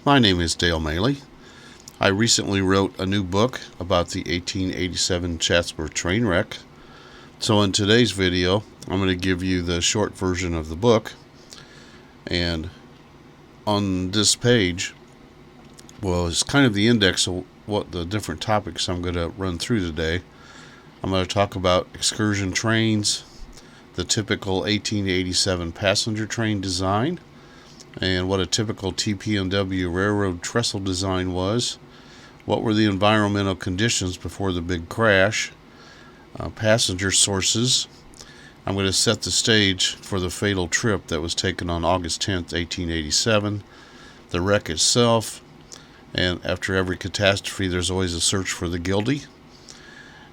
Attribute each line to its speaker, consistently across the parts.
Speaker 1: My name is Dale Maley. I recently wrote a new book about the 1887 Chatsworth train wreck. So in today's video, I'm going to give you the short version of the book. And on this page was kind of the index of what the different topics I'm going to run through today. I'm going to talk about excursion trains, the typical 1887 passenger train design, and what a typical TP&W railroad trestle design was, what were the environmental conditions before the big crash, passenger sources. I'm going to set the stage for the fatal trip that was taken on August 10th, 1887, the wreck itself, and after every catastrophe there's always a search for the guilty,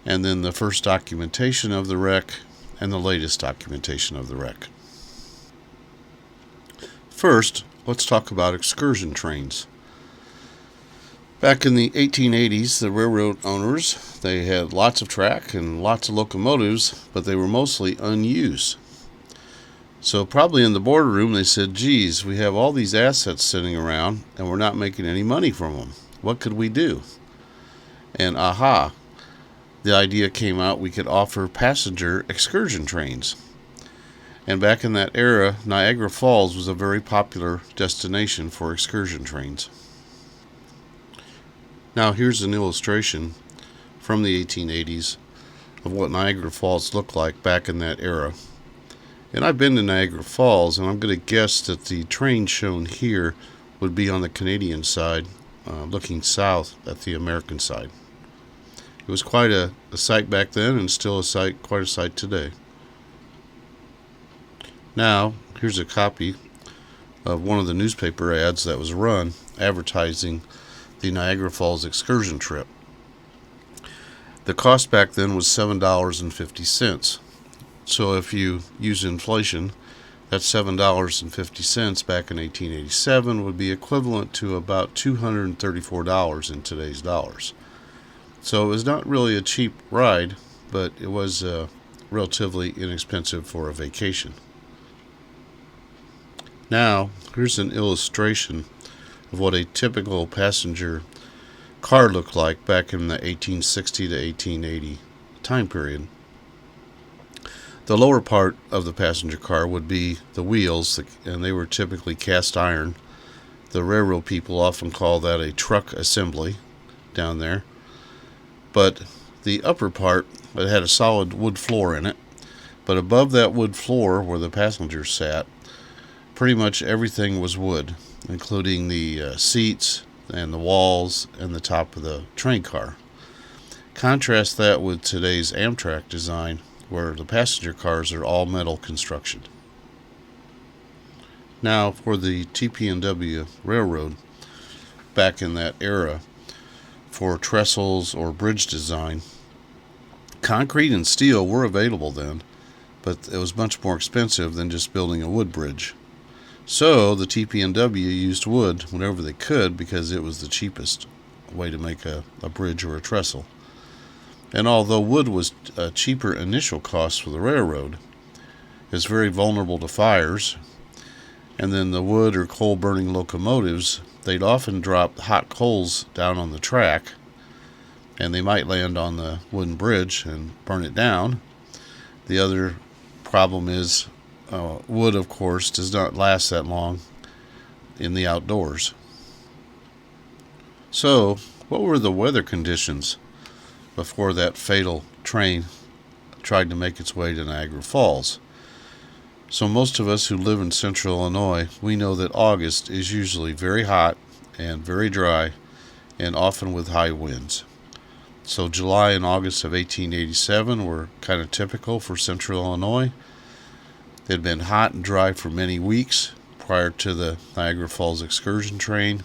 Speaker 1: and then the first documentation of the wreck and the latest documentation of the wreck. First, let's talk about excursion trains. Back in the 1880s, the railroad owners, they had lots of track and lots of locomotives, but they were mostly unused. So probably in the boardroom they said, geez, we have all these assets sitting around and we're not making any money from them. What could we do? And the idea came out, we could offer passenger excursion trains. And back in that era, Niagara Falls was a very popular destination for excursion trains. Now here's an illustration from the 1880s of what Niagara Falls looked like back in that era. And I've been to Niagara Falls, and I'm going to guess that the train shown here would be on the Canadian side, looking south at the American side. It was quite a sight back then, and still quite a sight today. Now, here's a copy of one of the newspaper ads that was run advertising the Niagara Falls excursion trip. The cost back then was $7.50. So if you use inflation, that $7.50 back in 1887 would be equivalent to about $234 in today's dollars. So it was not really a cheap ride, but it was relatively inexpensive for a vacation. Now, here's an illustration of what a typical passenger car looked like back in the 1860 to 1880 time period. The lower part of the passenger car would be the wheels, and they were typically cast iron. The railroad people often call that a truck assembly down there. But the upper part, it had a solid wood floor in it. But above that wood floor where the passengers sat, pretty much everything was wood, including the seats and the walls and the top of the train car. Contrast that with today's Amtrak design, where the passenger cars are all metal construction. Now, for the TP&W railroad, back in that era, for trestles or bridge design, concrete and steel were available then, but it was much more expensive than just building a wood bridge. So the TP&W used wood whenever they could because it was the cheapest way to make a bridge or a trestle. And although wood was a cheaper initial cost for the railroad, it's very vulnerable to fires. And then the wood or coal burning locomotives, they'd often drop hot coals down on the track, and they might land on the wooden bridge and burn it down. The other problem is wood, of course, does not last that long in the outdoors. So, what were the weather conditions before that fatal train tried to make its way to Niagara Falls? So most of us who live in central Illinois, we know that August is usually very hot and very dry, and often with high winds. So July and August of 1887 were kind of typical for central Illinois. It had been hot and dry for many weeks prior to the Niagara Falls excursion train.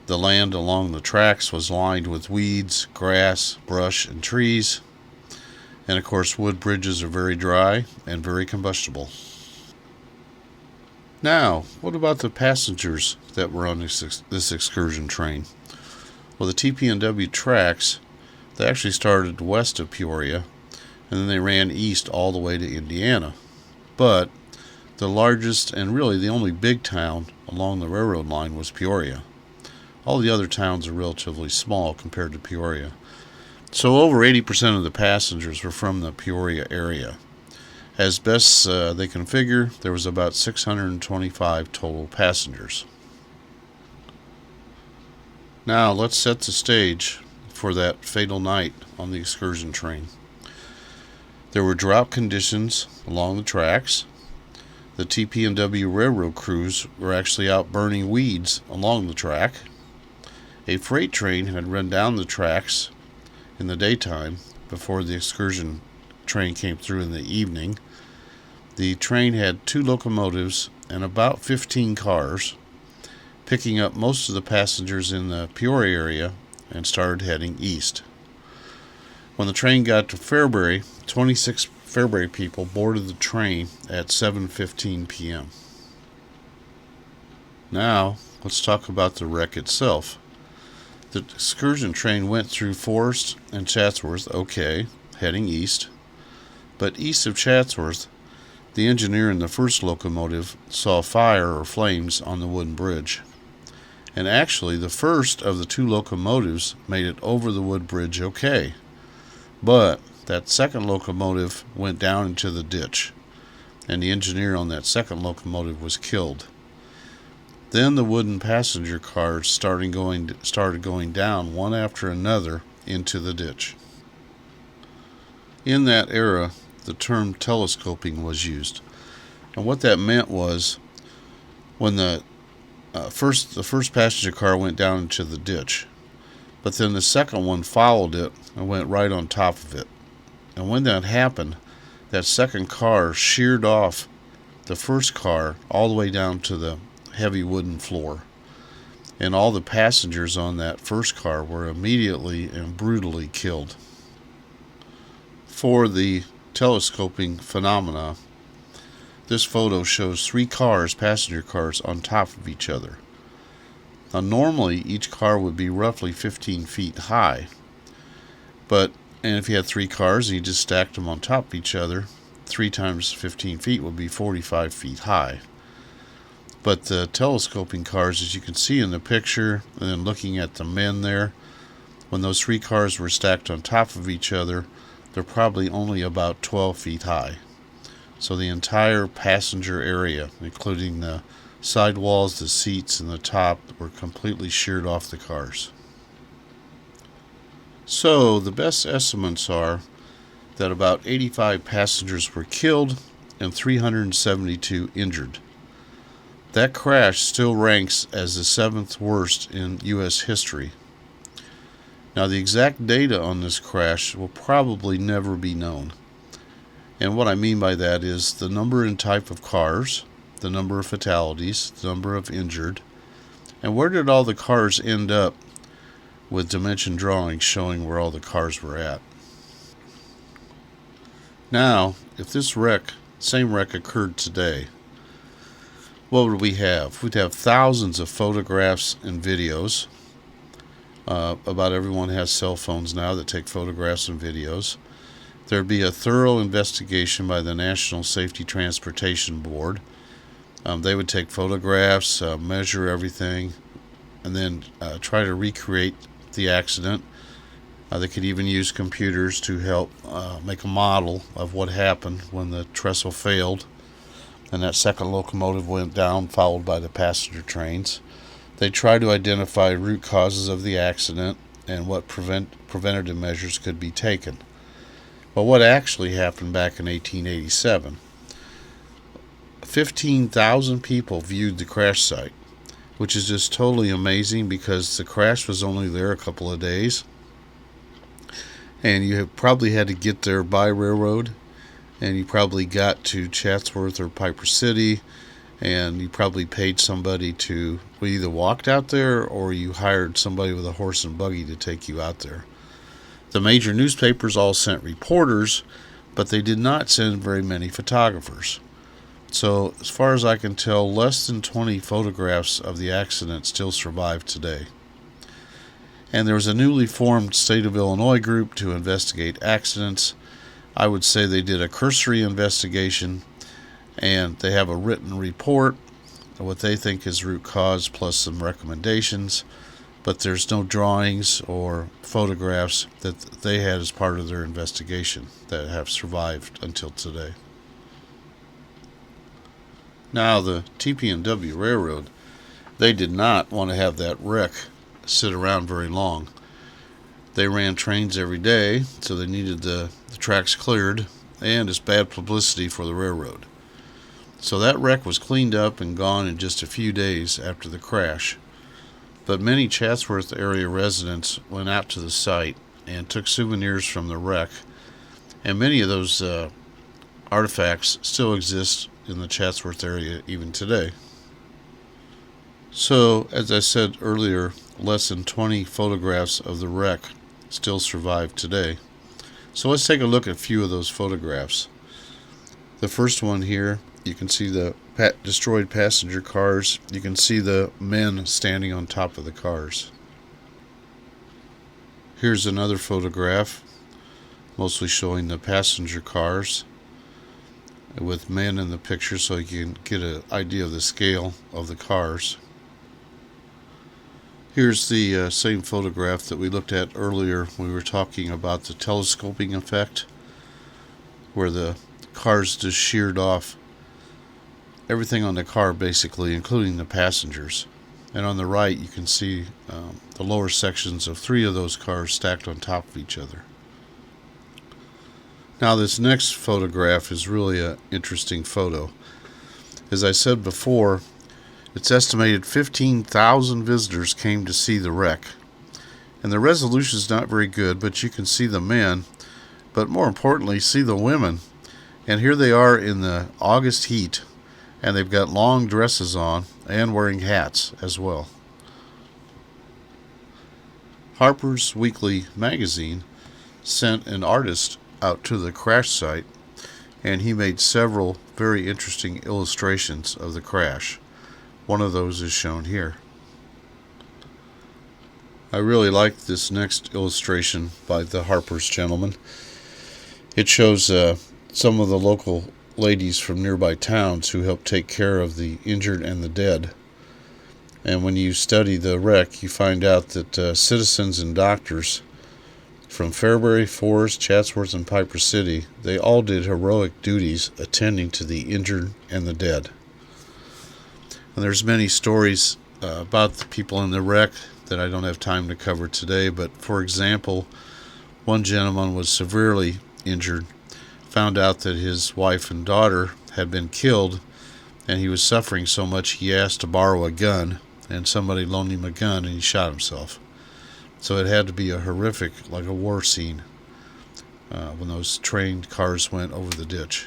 Speaker 1: The land along the tracks was lined with weeds, grass, brush, and trees. And of course, wood bridges are very dry and very combustible. Now, what about the passengers that were on this excursion train? Well, the TP&W tracks, they actually started west of Peoria, and then they ran east all the way to Indiana. But the largest and really the only big town along the railroad line was Peoria. All the other towns are relatively small compared to Peoria. So over 80% of the passengers were from the Peoria area. As best they can figure, there was about 625 total passengers. Now let's set the stage for that fatal night on the excursion train. There were drought conditions along the tracks. The TP&W railroad crews were actually out burning weeds along the track. A freight train had run down the tracks in the daytime before the excursion train came through in the evening. The train had 2 locomotives and about 15 cars, picking up most of the passengers in the Peoria area and started heading east. When the train got to Fairbury, 26 Fairbury people boarded the train at 7:15 p.m. Now, let's talk about the wreck itself. The excursion train went through Forest and Chatsworth, okay, heading east. But east of Chatsworth, the engineer in the first locomotive saw fire or flames on the wooden bridge. And actually, the first of the 2 locomotives made it over the wood bridge okay. But that second locomotive went down into the ditch, and the engineer on that second locomotive was killed. Then the wooden passenger cars started going down one after another into the ditch. In that era, the term telescoping was used, and what that meant was when the first passenger car went down into the ditch, but then the second one followed it and went right on top of it. And when that happened, that second car sheared off the first car all the way down to the heavy wooden floor. And all the passengers on that first car were immediately and brutally killed. For the telescoping phenomena, this photo shows 3 cars, passenger cars, on top of each other. Now normally each car would be roughly 15 feet high, and if you had 3 cars and you just stacked them on top of each other, 3 times 15 feet would be 45 feet high. But the telescoping cars, as you can see in the picture, and then looking at the men there, when those 3 cars were stacked on top of each other, they're probably only about 12 feet high. So the entire passenger area, including the sidewalls, the seats, and the top, were completely sheared off the cars. So the best estimates are that about 85 passengers were killed and 372 injured. That crash still ranks as the 7th worst in U.S. history. Now, the exact data on this crash will probably never be known. And what I mean by that is the number and type of cars, the number of fatalities, the number of injured, and where did all the cars end up with dimension drawings showing where all the cars were at. Now, if this same wreck occurred today, what would we have? We'd have thousands of photographs and videos. About everyone has cell phones now that take photographs and videos. There'd be a thorough investigation by the National Safety Transportation Board. They would take photographs, measure everything, and then try to recreate the accident. They could even use computers to help make a model of what happened when the trestle failed and that second locomotive went down, followed by the passenger trains. They try to identify root causes of the accident and what preventative measures could be taken. But what actually happened back in 1887? 15,000 people viewed the crash site, which is just totally amazing because the crash was only there a couple of days. And you probably had to get there by railroad, and you probably got to Chatsworth or Piper City, and you probably paid somebody to either walked out there or you hired somebody with a horse and buggy to take you out there. The major newspapers all sent reporters, but they did not send very many photographers. So as far as I can tell, less than 20 photographs of the accident still survive today. And there was a newly formed State of Illinois group to investigate accidents. I would say they did a cursory investigation, and they have a written report of what they think is root cause plus some recommendations. but there's no drawings or photographs that they had as part of their investigation that have survived until today. Now, the TP&W Railroad, they did not want to have that wreck sit around very long. They ran trains every day, so they needed the tracks cleared, and it's bad publicity for the railroad. So that wreck was cleaned up and gone in just a few days after the crash. But many Chatsworth area residents went out to the site and took souvenirs from the wreck, and many of those artifacts still exist in the Chatsworth area even today. So, as I said earlier, less than 20 photographs of the wreck still survive today. So let's take a look at a few of those photographs. The first one here, you can see the destroyed passenger cars. You can see the men standing on top of the cars. Here's another photograph, mostly showing the passenger cars with men in the picture, so you can get an idea of the scale of the cars. Here's the same photograph that we looked at earlier when we were talking about the telescoping effect, where the cars just sheared off everything on the car basically, including the passengers. And on the right you can see the lower sections of 3 of those cars stacked on top of each other. Now, this next photograph is really an interesting photo. As I said before, it's estimated 15,000 visitors came to see the wreck. And the resolution is not very good, but you can see the men, but more importantly, see the women. And here they are in the August heat, and they've got long dresses on and wearing hats as well. Harper's Weekly magazine sent an artist out to the crash site, and he made several very interesting illustrations of the crash. One of those is shown here. I really like this next illustration by the Harper's gentleman. It shows some of the local ladies from nearby towns who help take care of the injured and the dead. And when you study the wreck, you find out that citizens and doctors from Fairbury, Forest, Chatsworth, and Piper City, they all did heroic duties attending to the injured and the dead. And there's many stories about the people in the wreck that I don't have time to cover today, but for example, one gentleman was severely injured, found out that his wife and daughter had been killed, and he was suffering so much he asked to borrow a gun, and somebody loaned him a gun and he shot himself. So it had to be a horrific, like a war scene, when those train cars went over the ditch.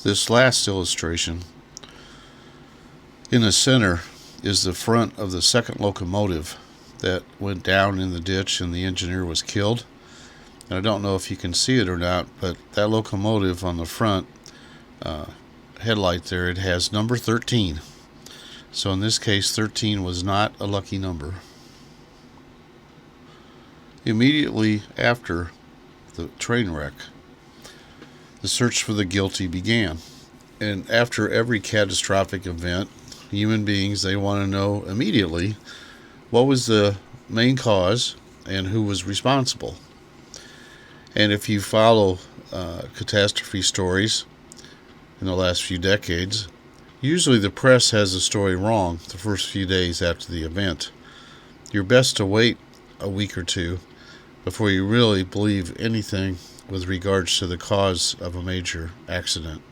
Speaker 1: This last illustration, in the center, is the front of the second locomotive that went down in the ditch and the engineer was killed. And I don't know if you can see it or not, but that locomotive on the front headlight there, it has number 13. So in this case, 13 was not a lucky number. Immediately after the train wreck, the search for the guilty began. And after every catastrophic event, human beings, they want to know immediately what was the main cause and who was responsible. And if you follow catastrophe stories in the last few decades, usually the press has the story wrong the first few days after the event. You're best to wait a week or two before you really believe anything with regards to the cause of a major accident.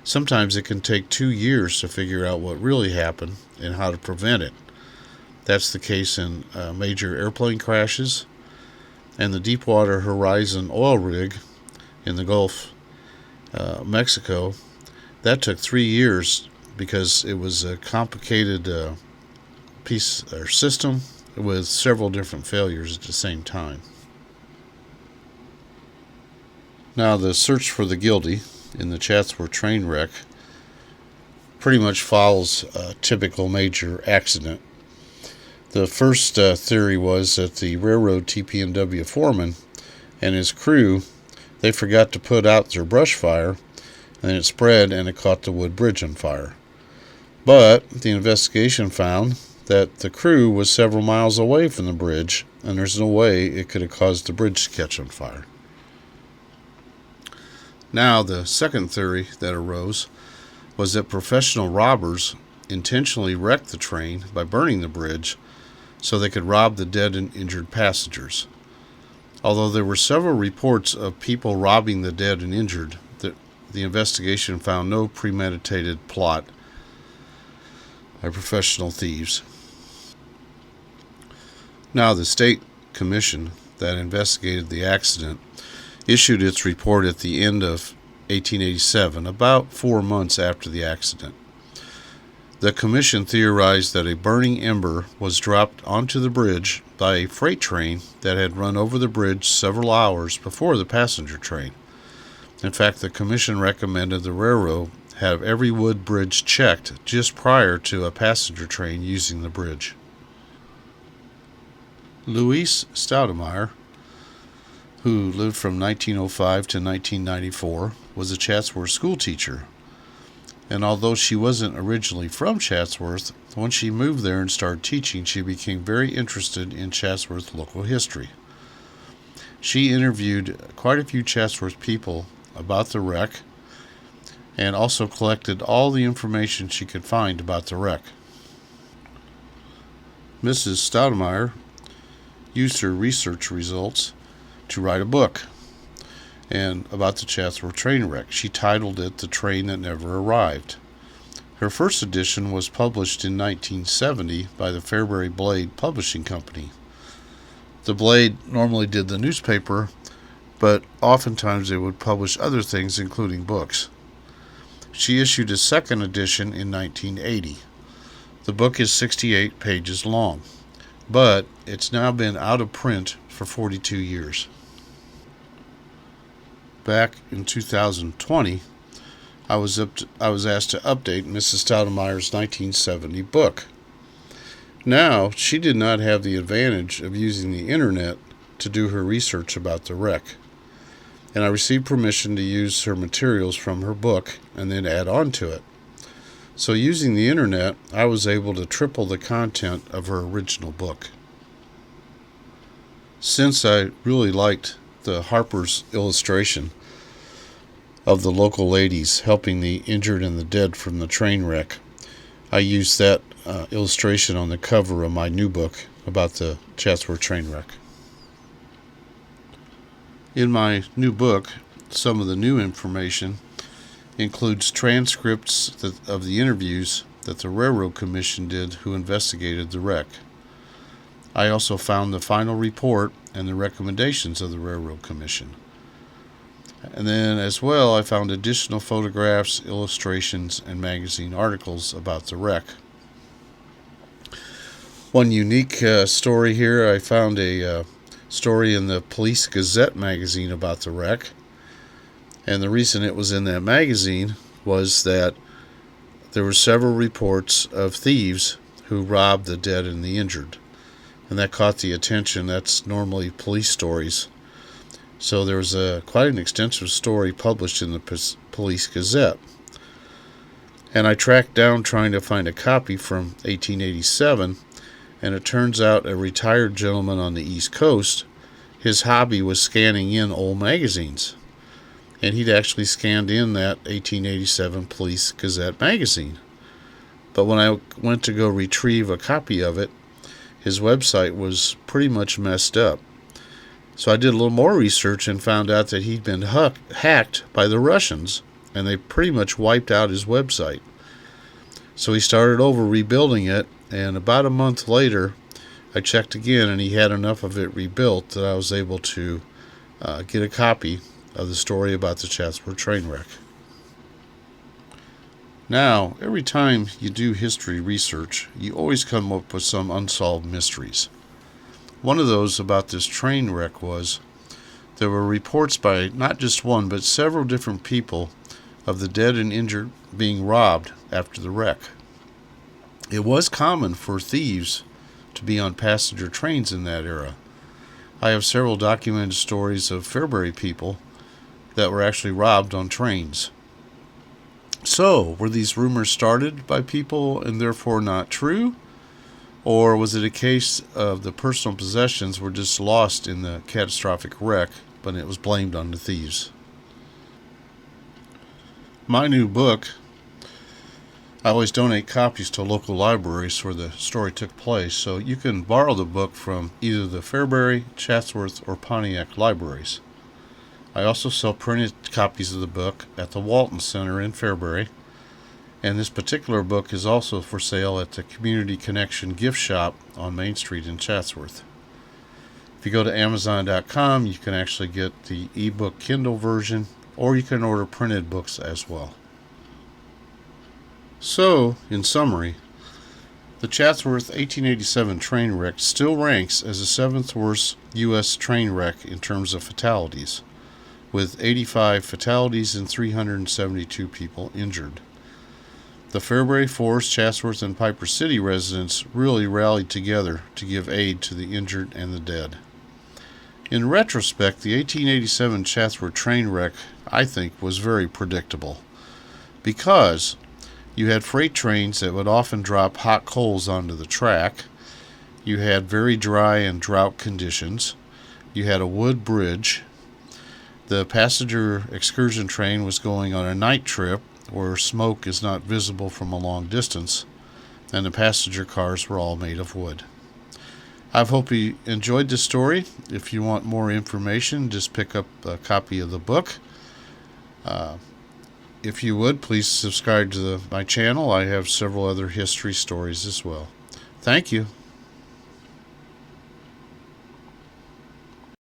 Speaker 1: Sometimes it can take 2 years to figure out what really happened and how to prevent it. That's the case in major airplane crashes and the Deepwater Horizon oil rig in the Gulf, Mexico. That took 3 years because it was a complicated piece or system with several different failures at the same time. Now, the search for the guilty in the Chatsworth train wreck pretty much follows a typical major accident. The first theory was that the railroad TP&W foreman and his crew, they forgot to put out their brush fire, and it spread and it caught the wood bridge on fire. But the investigation found that the crew was several miles away from the bridge, and there's no way it could have caused the bridge to catch on fire. Now, the second theory that arose was that professional robbers intentionally wrecked the train by burning the bridge so they could rob the dead and injured passengers. Although there were several reports of people robbing the dead and injured, the investigation found no premeditated plot by professional thieves. Now, the state commission that investigated the accident issued its report at the end of 1887, about 4 months after the accident. The commission theorized that a burning ember was dropped onto the bridge by a freight train that had run over the bridge several hours before the passenger train. In fact, the commission recommended the railroad have every wood bridge checked just prior to a passenger train using the bridge. Louise Stoudemire, who lived from 1905 to 1994, was a Chatsworth schoolteacher. And although she wasn't originally from Chatsworth, when she moved there and started teaching, she became very interested in Chatsworth local history. She interviewed quite a few Chatsworth people about the wreck and also collected all the information she could find about the wreck. Mrs. Stoudemire used her research results to write a book about the Chatsworth train wreck. She titled it The Train That Never Arrived. Her first edition was published in 1970 by the Fairbury Blade Publishing Company. The Blade normally did the newspaper, but oftentimes they would publish other things, including books. She issued a second edition in 1980. The book is 68 pages long, but it's now been out of print for 42 years. Back in 2020, I was asked to update Mrs. Stoudemire's 1970 book. Now, she did not have the advantage of using the internet to do her research about the wreck, and I received permission to use her materials from her book and then add on to it. So using the internet, I was able to triple the content of her original book. Since I really liked the Harper's illustration of the local ladies helping the injured and the dead from the train wreck, I used that illustration on the cover of my new book about the Chatsworth train wreck. In my new book, some of the new information includes transcripts of the interviews that the Railroad Commission did who investigated the wreck. I also found the final report and the recommendations of the Railroad Commission. And then as well, I found additional photographs, illustrations, and magazine articles about the wreck. One unique story here, I found a story in the Police Gazette magazine about the wreck. And the reason it was in that magazine was that there were several reports of thieves who robbed the dead and the injured. And that caught the attention. That's normally police stories. So there was quite an extensive story published in the Police Gazette. And I tracked down trying to find a copy from 1887, and it turns out a retired gentleman on the East Coast, his hobby was scanning in old magazines. And he'd actually scanned in that 1887 Police Gazette magazine. But when I went to go retrieve a copy of it, his website was pretty much messed up. So I did a little more research and found out that he'd been hacked by the Russians, and they pretty much wiped out his website. So he started over rebuilding it, and about a month later, I checked again, and he had enough of it rebuilt that I was able to get a copy of the story about the Chatsworth train wreck. Now, every time you do history research, you always come up with some unsolved mysteries. One of those about this train wreck was there were reports by not just one but several different people of the dead and injured being robbed after the wreck. It was common for thieves to be on passenger trains in that era. I have several documented stories of Fairbury people that were actually robbed on trains. So, were these rumors started by people and therefore not true? Or was it a case of the personal possessions were just lost in the catastrophic wreck, but it was blamed on the thieves? My new book, I always donate copies to local libraries where the story took place, so you can borrow the book from either the Fairbury, Chatsworth, or Pontiac libraries. I also sell printed copies of the book at the Walton Center in Fairbury, and this particular book is also for sale at the Community Connection gift shop on Main Street in Chatsworth. If you go to Amazon.com, you can actually get the ebook Kindle version, or you can order printed books as well. So, in summary, the Chatsworth 1887 train wreck still ranks as the 7th worst U.S. train wreck in terms of fatalities, with 85 fatalities and 372 people injured. The Fairbury, Forest, Chatsworth, and Piper City residents really rallied together to give aid to the injured and the dead. In retrospect, the 1887 Chatsworth train wreck, I think, was very predictable, because you had freight trains that would often drop hot coals onto the track, you had very dry and drought conditions, you had a wood bridge, the passenger excursion train was going on a night trip where smoke is not visible from a long distance, and the passenger cars were all made of wood. I hope you enjoyed this story. If you want more information, just pick up a copy of the book. If you would, please subscribe to my channel. I have several other history stories as well. Thank you.